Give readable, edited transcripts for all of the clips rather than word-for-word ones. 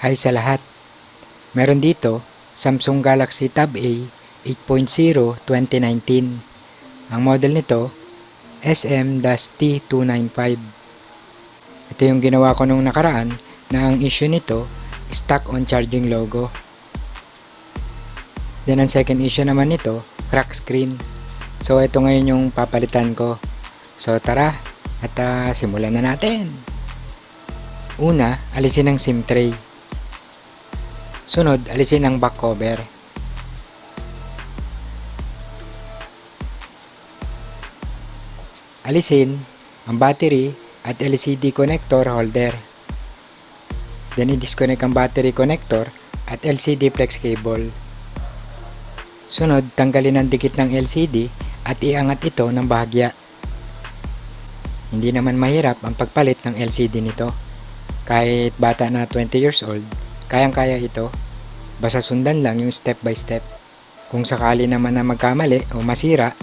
Hi sa lahat! Meron dito Samsung Galaxy Tab A 8.0 2019. Ang model nito SM-T295. Ito yung ginawa ko nung nakaraan na ang issue nito stuck on charging logo. Then ang second issue naman nito crack screen. So ito ngayon yung papalitan ko. So tara at simulan na natin! Una, alisin ang SIM tray. Sunod, alisin ang back cover. Alisin ang battery at LCD connector holder. Then i-disconnect ang battery connector at LCD flex cable. Sunod, tanggalin ang dikit ng LCD at iangat ito ng bahagya. Hindi naman mahirap ang pagpalit ng LCD nito. Kahit bata na 20 years old, kayang-kaya ito. Basta sundan lang yung step by step. Kung sakali naman na magkamali o masira,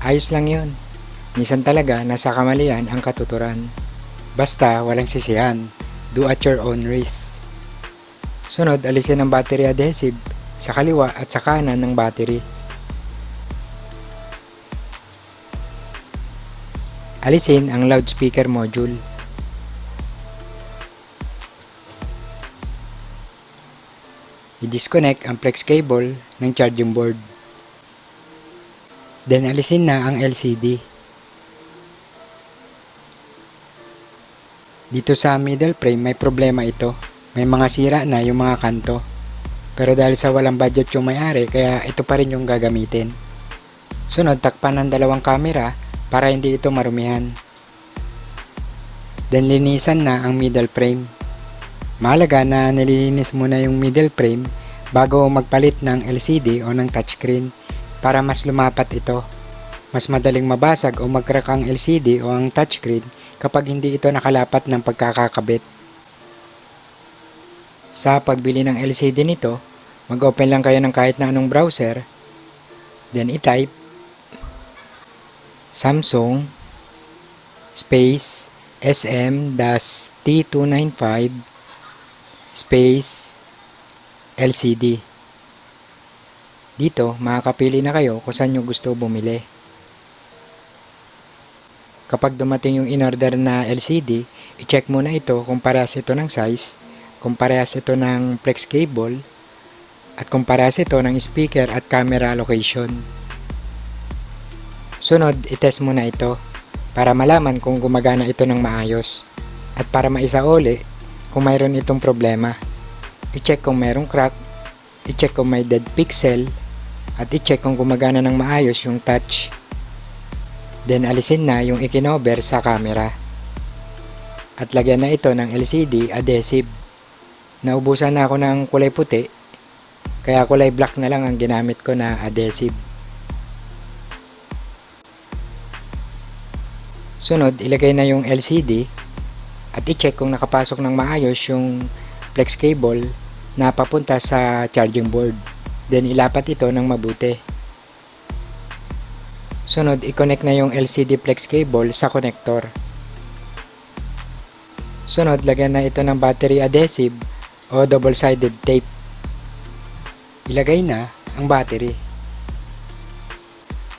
ayos lang yun. Minsan talaga nasa kamalian ang katuturan. Basta walang sisihan. Do at your own risk. Sunod, alisin ang battery adhesive sa kaliwa at sa kanan ng battery. Alisin ang loudspeaker module. I-disconnect ang flex cable ng charging board. Then alisin na ang LCD. Dito sa middle frame may problema ito. May mga sira na yung mga kanto. Pero dahil sa walang budget yung may-ari, kaya ito pa rin yung gagamitin. Sunod, takpan ng dalawang camera para hindi ito marumihan. Then linisan na ang middle frame. Mahalaga na nililinis muna yung middle frame bago magpalit ng LCD o ng touchscreen para mas lumapat ito. Mas madaling mabasag o mag-crack ang LCD o ang touchscreen kapag hindi ito nakalapat ng pagkakakabit. Sa pagbili ng LCD nito, mag-open lang kayo ng kahit na anong browser, then i-type Samsung space SM-T295 space LCD. Dito, makakapili na kayo kung saan nyo gusto bumili. Kapag dumating yung in-order na LCD, i-check muna ito kung parehas ito ng size, kung parehas ito ng flex cable, at kung parehas ito ng speaker at camera location. Sunod, i-test muna ito para malaman kung gumagana ito ng maayos at para maisauli kung mayroon itong problema. I-check kung mayroong crack, i-check kung may dead pixel, at i-check kung gumagana ng maayos yung touch. Then alisin na yung ikinover sa camera. At lagyan na ito ng LCD adhesive. Naubusan na ako ng kulay puti, kaya kulay black na lang ang ginamit ko na adhesive. Sunod, ilagay na yung LCD at i-check kung nakapasok ng maayos yung flex cable na papunta sa charging board. Then ilapat ito ng mabuti. Sunod, i-connect na yung LCD flex cable sa connector. Sunod, lagyan na ito ng battery adhesive o double-sided tape. Ilagay na ang battery.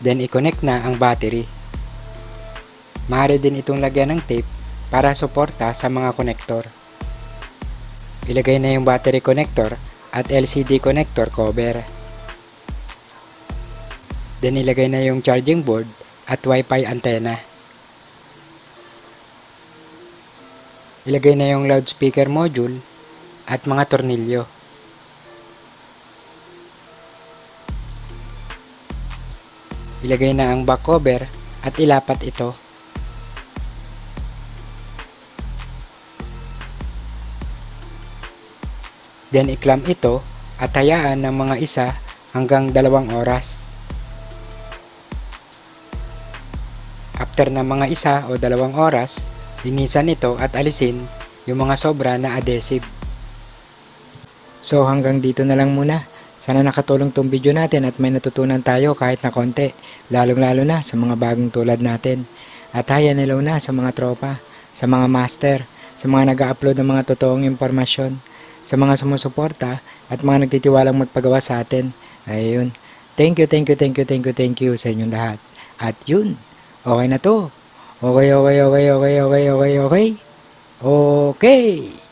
Then i-connect na ang battery. Maaari din itong lagyan ng tape para suporta sa mga connector. Ilagay na yung battery connector at LCD connector cover. Then ilagay na yung charging board at Wi-Fi antenna. Ilagay na yung loudspeaker module at mga tornilyo. Ilagay na ang back cover at ilapat ito. Then i-clamp ito at hayaan ng mga 1 hanggang 2 oras. After ng mga 1 o 2 oras, linisan ito at alisin yung mga sobra na adhesive. So hanggang dito na lang muna. Sana nakatulong tong video natin at may natutunan tayo kahit na konti, lalong-lalo na sa mga bagong tulad natin. At hi and hello na sa mga tropa, sa mga master, sa mga nag-upload ng mga totoong impormasyon. sa mga sumusuporta at mga nagtitiwalang magpagawa sa atin. Ayun. Thank you, thank you, thank you, thank you, thank you sa inyong lahat. At yun, okay na to. Okay, okay, okay, okay, okay, okay, okay. Okay.